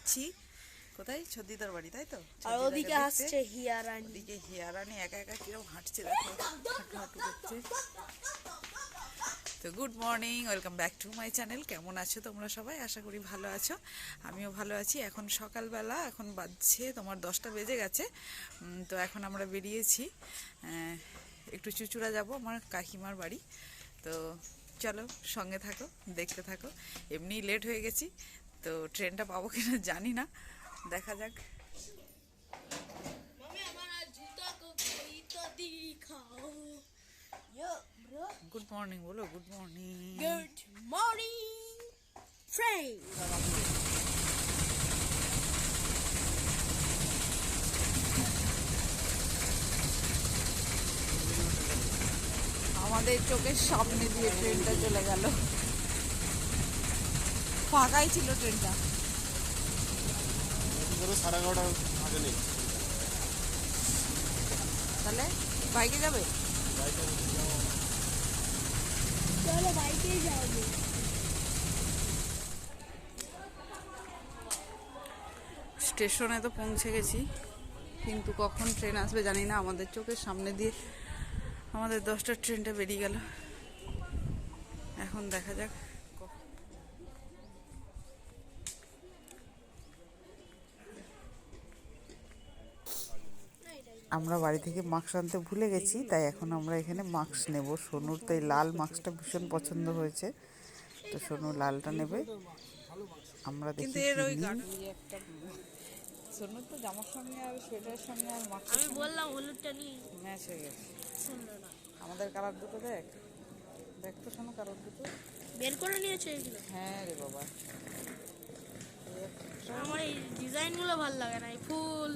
যাচ্ছি কোথায়, ছদ্দিদার বাড়ি, তাই তো? আর ওদিকে আসছে হিয়ারানি। ওদিকে হিয়ারানি একা একা কিরকম হাঁটছে, দেখো হাঁটু হাঁটু করছে। তো good morning, welcome back to my channel. কেমন আছো তোমরা সবাই? আশা করি ভালো আছো, আমিও ভালো আছি। এখন সকালবেলা, এখন বাজছে তোমার 10টা বেজে গেছে। তো এখন আমরা বেরিয়েছি, একটু চুচুড়া যাব, আমার কাকিমার বাড়ি। তো চলো সঙ্গে থাকো, দেখতে থাকো। এমনি লেট হয়ে গেছি, তো ট্রেনটা পাবো কিনা জানি না, দেখা যাক। গুড মর্নিং বলো, good morning. Good morning friend. আমাদের চোখের সামনে দিয়ে ট্রেনটা চলে গেল, ফাঁকাই ছিল ট্রেনটা। তাহলে বাইকে যাবে? চলো বাইকে যাবো। স্টেশনে তো পৌঁছে গেছি, কিন্তু কখন ট্রেন আসবে জানি না। আমাদের চোখের সামনে দিয়ে আমাদের 10টার ট্রেনটা বেরিয়ে গেল। এখন দেখা যাক। আমরা বাড়ি থেকে মাস্ক আনতে ভুলে গেছি, তাই এখন আমরা এখানে মাস্ক নেব। সোনুর তো এই লাল মাস্কটা ভীষণ পছন্দ হয়েছে, তো সোনু লালটা নেবে। আমরা দেখি সোনুর তো জামার সঙ্গে আর সোয়েটারের সঙ্গে আর মাস্ক, আমি বললাম হলুদটা নিয়ে ম্যাচ হয়ে গেছে। শুনলো না। আমাদের কালার দুটো দেখ, দেখ তো শোনো কালার দুটো বের করে নিয়েছে এগুলো। হ্যাঁ রে বাবা, আমার এই ডিজাইনগুলো ভালো লাগে না, এই ফুল।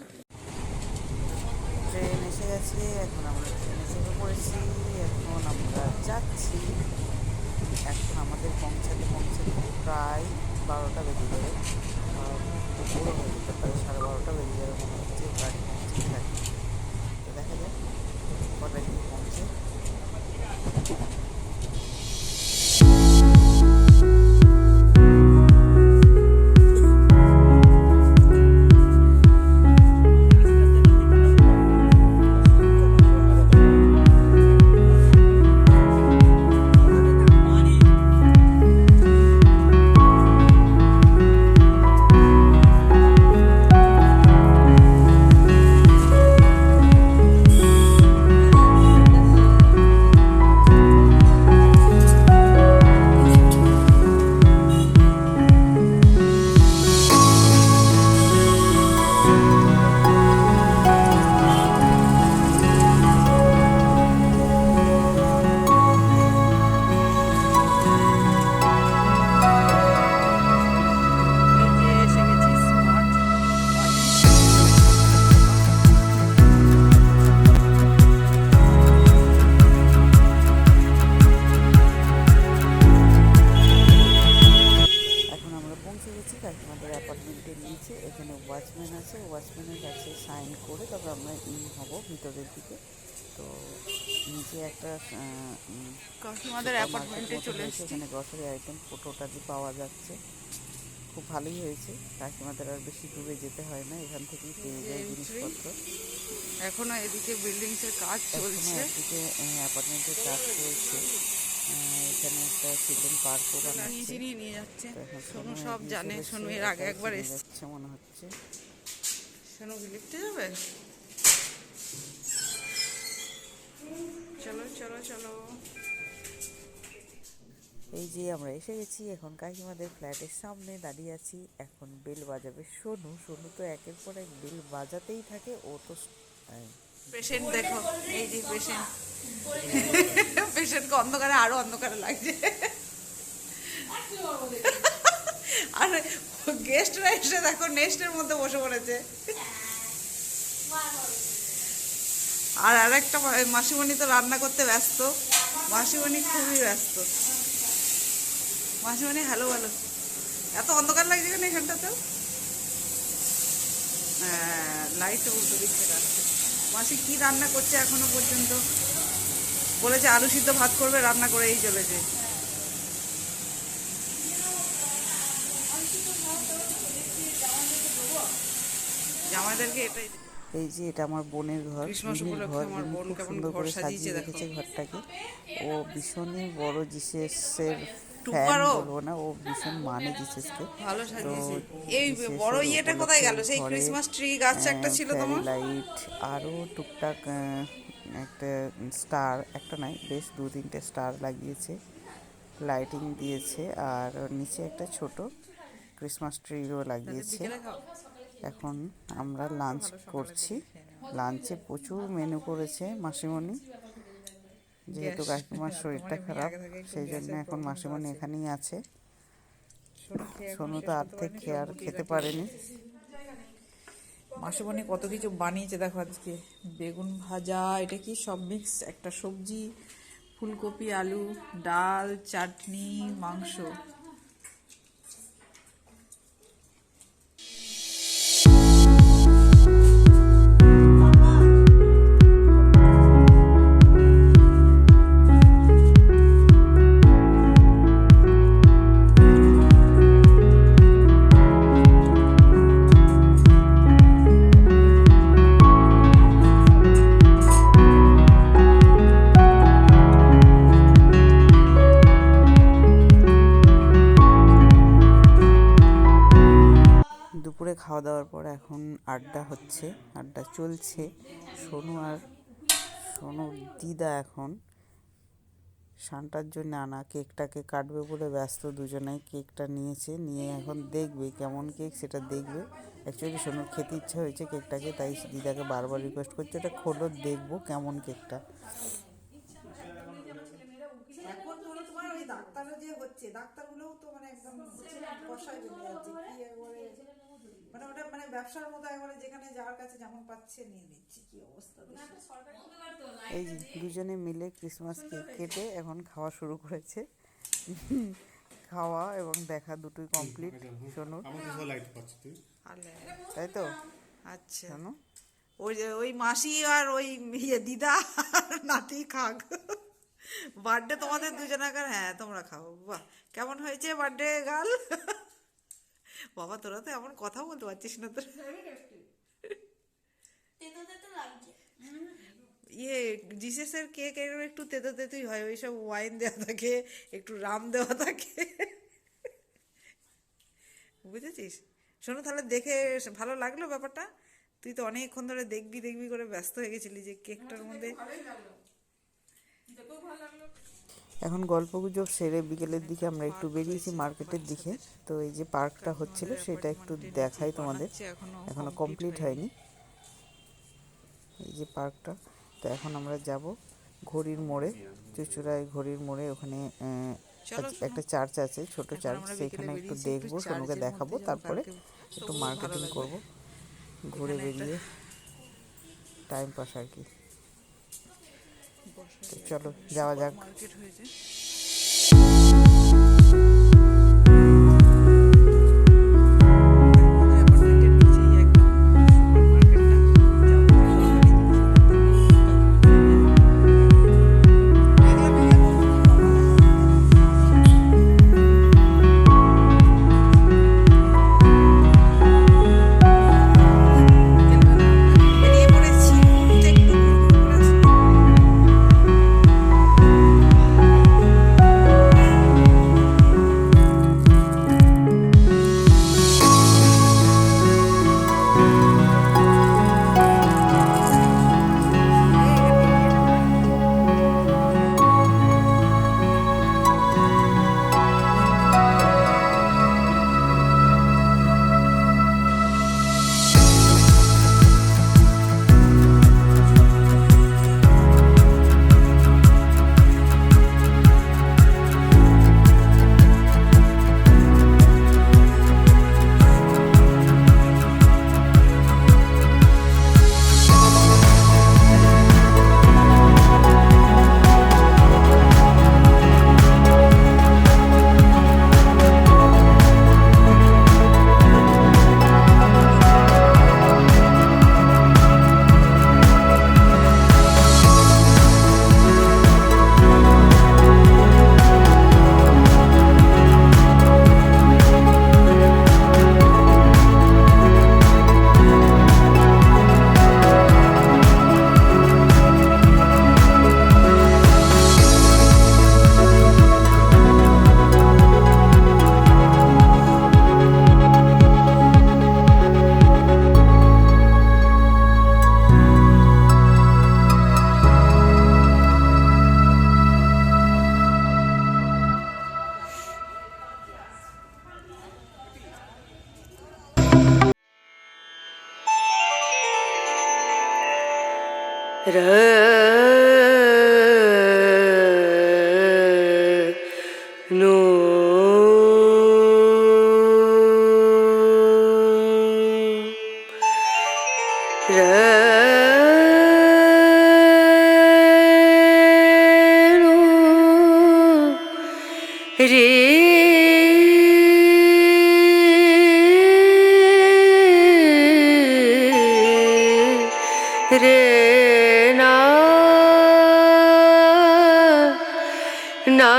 ট্রেন এসে গেছে, এখন আমরা ট্রেনে চেপে পড়েছি। এখন আমরা যাচ্ছি। এখন আমাদের পৌঁছাতে প্রায় 12টা বেজে যাবে, পুরো হয়ে যেতে প্রায় 12:30 বেজে যাবে মনে হচ্ছে গাড়ি পৌঁছতে থাকে। তো দেখা যাক কটায় গিয়ে পৌঁছে। কাকিমাদের অ্যাপার্টমেন্টের নিচে এখানে ওয়াচম্যান আছে, ওয়াচম্যানের কাছে সাইন করে তবে আমরা হব ভিতরের দিকে। তো নিচে একটা কাকিমাদের অ্যাপার্টমেন্টে চলে এসেছি। এখানে গ্রসারি আইটেম টোটালি পাওয়া যাচ্ছে, খুব ভালোই হয়েছে। কাকিমাদের আর বেশি দূরে যেতে হয় না, এখান থেকেই পেয়ে যায় জিনিসপত্র। এখনো এদিকে বিল্ডিংসের কাজ চলছে, এদিকে অ্যাপার্টমেন্টের কাজ চলছে। এখানে একটা চিলড্রেন পার্কও বানাচ্ছে, নিয়ে যাচ্ছে। সোনু সব জানে, সোনু এর আগে একবার এসেছে মনে হচ্ছে। সোনু কি লিফটে যাবে? চলো চলো চলো। এই যে আমরা এসে গেছি, এখন কাকিমাদের ফ্ল্যাটের সামনে দাঁড়িয়ে আছি। এখন বেল বাজাবে সোনু। সোনু তো একের পর এক বেল বাজাতেই থাকে। ও তো পেশেন্ট দেখো, এই যে পেশেন্ট, পেশেন্টকে অন্ধকারে আরো অন্ধকারে লাগছে। আর গেস্টরা এসে দেখো নেস্টের মধ্যে বসে পড়েছে। আর আরেকটা মাসিমণি তো রান্না করতে ব্যস্ত, মাসিমণি খুবই ব্যস্ত। মাসিমণি হ্যালো বলো। এত অন্ধকার লাগছে কেন এখানটাতেও? হ্যাঁ, লাইটটা উল্টো দিক থেকে আসছে। মাসি কি রান্না করছে এখনো পর্যন্ত? বলেছে আলু সিদ্ধ ভাত করবে, রান্না করেই চলেছে। জামাইদেরকে এটাই। এই যে এটা আমার বোনের ঘর, ক্রিসমাস রিমির উপলক্ষে ঘর। আমার রিমি বোন খুব কেমন সুন্দর ঘর করে সাজিয়েছে সাজিয়ে দেখো। রেখেছে ঘরটাকে। ও ভীষণই বড় জিসাসের ফ্যান টুপারও বলবো না, ও ভীষণ মানে জিসাসকে। ভালো তো সাজিয়েছে। এই জিসাসের বড় ইয়েটা কোথায় গেল? উপলক্ষে সেই ঘরে ক্রিসমাস ট্রি গাছ একটা ছিল ফেয়ারি তোমার। লাইট আরও টুকটাক একটা স্টার, একটা নয় বেশ 2-3টে স্টার লাগিয়েছে, লাইটিং দিয়েছে, আর নিচে একটা ছোট ক্রিসমাস ট্রিও লাগিয়েছে। বিকেলে খাও। এখন আমরা লাঞ্চ করছি। লাঞ্চে প্রচুর মেনু করেছে মাসিমণি, যেহেতু গ্যাস, কাকিমার শরীরটা তোমার এমনি খারাপ আগে থেকে একটু সেই জন্য গ্যাসের এখন problem মাসিমণি আছে। এখানেই আছে। সোনু খেয়ে এখনো সোনু শেষ তো আর করতে থেকে পারেনি, আর সব গুটিয়ে খেতে রাখে। পারেনি। মাসিমণি কত কিছু বানিয়েছে দেখো আজকে। বেগুন ভাজা, এটা কি সব মিক্স একটা সবজি, ফুলকপি, আলু, ডাল, চাটনি, মাংস। দুপুরে খাওয়া দাওয়ার পর এখন আড্ডা হচ্ছে, আড্ডা চলছে। সোনুর দিদা এখন সান্টার জন্য আনা কেকটাকে কাটবে বলে ব্যস্ত, দুজনেই কেকটা নিয়ে এখন দেখবে কেমন কেক সেটা দেখবে। অ্যাকচুয়ালি সোনুর খেতে ইচ্ছা হয়েছে কেকটাকে, তাই দিদাকে বারবার রিকোয়েস্ট করছে এটা খোলো দেখবো কেমন কেকটা। এখন ধরো তোমার ওই ডাক্তাররা যে হচ্ছে, ডাক্তারগুলোও তো মানে একদম কষায় বেরিয়ে যাচ্ছে কি একবারে, মানে ওটা মানে ব্যবসার মতো একবারে, যেখানে যার কাছে যেমন পাচ্ছে নিয়ে নিচ্ছে। কি অবস্থা দেশের। এই যে দুজনে মিলে ক্রিসমাস কেক কেটে এখন খাওয়া শুরু করেছে। খাওয়া এবং দেখা দুটোই কমপ্লিট সোনুর, তাই তো? আচ্ছা, সোনু ওই যে ওই মাসি আর ওই দিদা আর নাতি খাক। বার্থডে তোমাদের দুজনাকার, হ্যাঁ তোমরা খাও। বাহ, কেমন হয়েছে বার্থডে গার্ল? বাবা তোরা তো এমন কথা বলতে পারছিস না তো। ইয়ে জিসাসের কেক এর একটু তেতো তেতোই হয়, ওই সব ওয়াইন দেওয়া থাকে, একটু রাম দেওয়া থাকে, বুঝেছিস? শোনো তাহলে দেখে ভালো লাগলো ব্যাপারটা? তুই তো অনেকক্ষণ ধরে দেখবি দেখবি করে ব্যস্ত হয়ে গেছিলি যে কেকটার মধ্যে। এখন গল্পগুজব সেরে বিকেলের দিকে আমরা একটু বেরিয়েছি মার্কেটের দিকে। তো এই যে পার্কটা হচ্ছিল সেটা একটু দেখাই তোমাদের, এখনো কমপ্লিট হয়নি এই যে পার্কটা। তো এখন আমরা যাব ঘড়ির মোড়ে, চুচুড়ায় ঘড়ির মোড়ে, ওখানে একটা চার্চ আছে, ছোট চার্চ, সেখানে একটু দেখবো, সোনুকে দেখাবো, তারপরে একটু মার্কেটিং করব, ঘুরে বেরিয়ে টাইম পাস আর কি। তো চলো যাওয়া যাক। মার্কেট হয়েছে। नो रे ना ना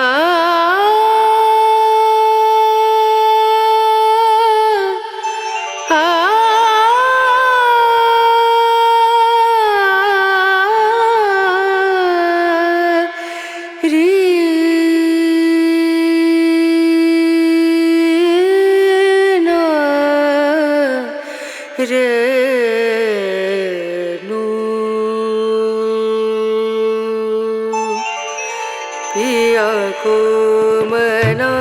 रे नु पिया को मना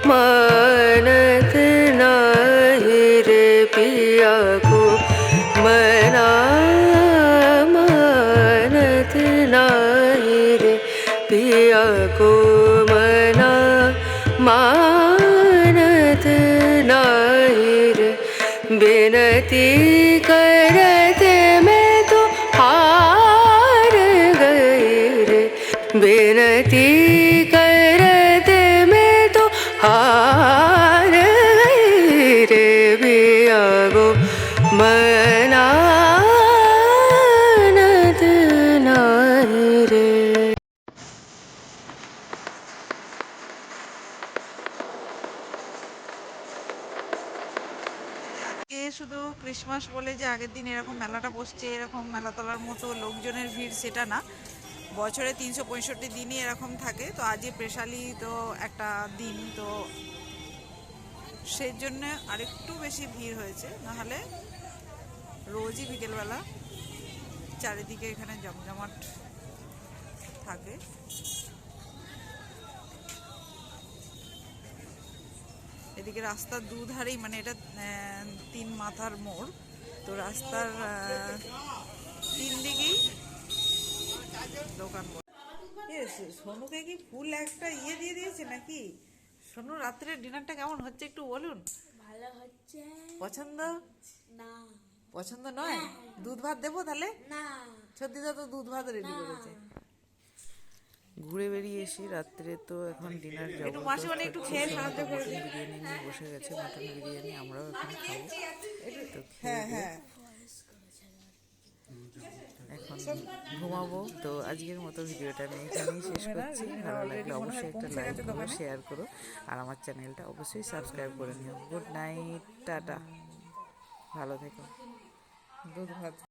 मानत नाही रे पिया को मना मानत नाही रे पिया को मना मानत नाही रे बिनती करते मैं तो हार गई रे बिनती करते मैं तो हार गई रे पिया गो मनानत नाही रे এ শুধু ক্রিসমাস বলে যে আগের দিন এরকম মেলাটা বসছে, এরকম মেলা তোলার মতো লোকজনের ভিড় সেটা না, বছরে 365 দিনই এরকম থাকে। তো আজই স্পেশালি তো একটা দিন, তো সেই জন্য আরেকটু বেশি ভিড় হয়েছে, নাহলে রোজই বিকেলবেলা চারিদিকে এখানে জমজমাট থাকে। এদিকে রাস্তার দুধারেই, মানে এটা 3 মাথার মোড়, তো রাস্তার 3 দিকেই দোকান। সোনুকে কি ফুল একটা দিয়ে দিয়েছে নাকি? সোনু রাত্রে ডিনারটা কেমন হচ্ছে একটু বলুন। ভালো হচ্ছে পছন্দ? না পছন্দ নয়? দুধ ভাত দেবো তাহলে? না সত্যিটা তো দুধ ভাত রেডি করেছে। ঘুরে বেরিয়ে এসে রাত্রে তো এখন ডিনার একটু মাসি মানে একটু খেয়ে সাহায্য করে দিন। বিরিয়ানি নিয়ে বসে গেছে, মটন বিরিয়ানি, আমরাও এখন খাবো। তো হ্যাঁ হ্যাঁ এখন ঘুমাবো। তো আজকের মতো ভিডিওটা আমি এখানেই শেষ করছি। ভালো লাগলে অবশ্যই একটা লাইক করো, শেয়ার করো, আর আমার চ্যানেলটা অবশ্যই সাবস্ক্রাইব করে নিও। গুড নাইট, টাটা, ভালো থেকো। দুধ ভাত।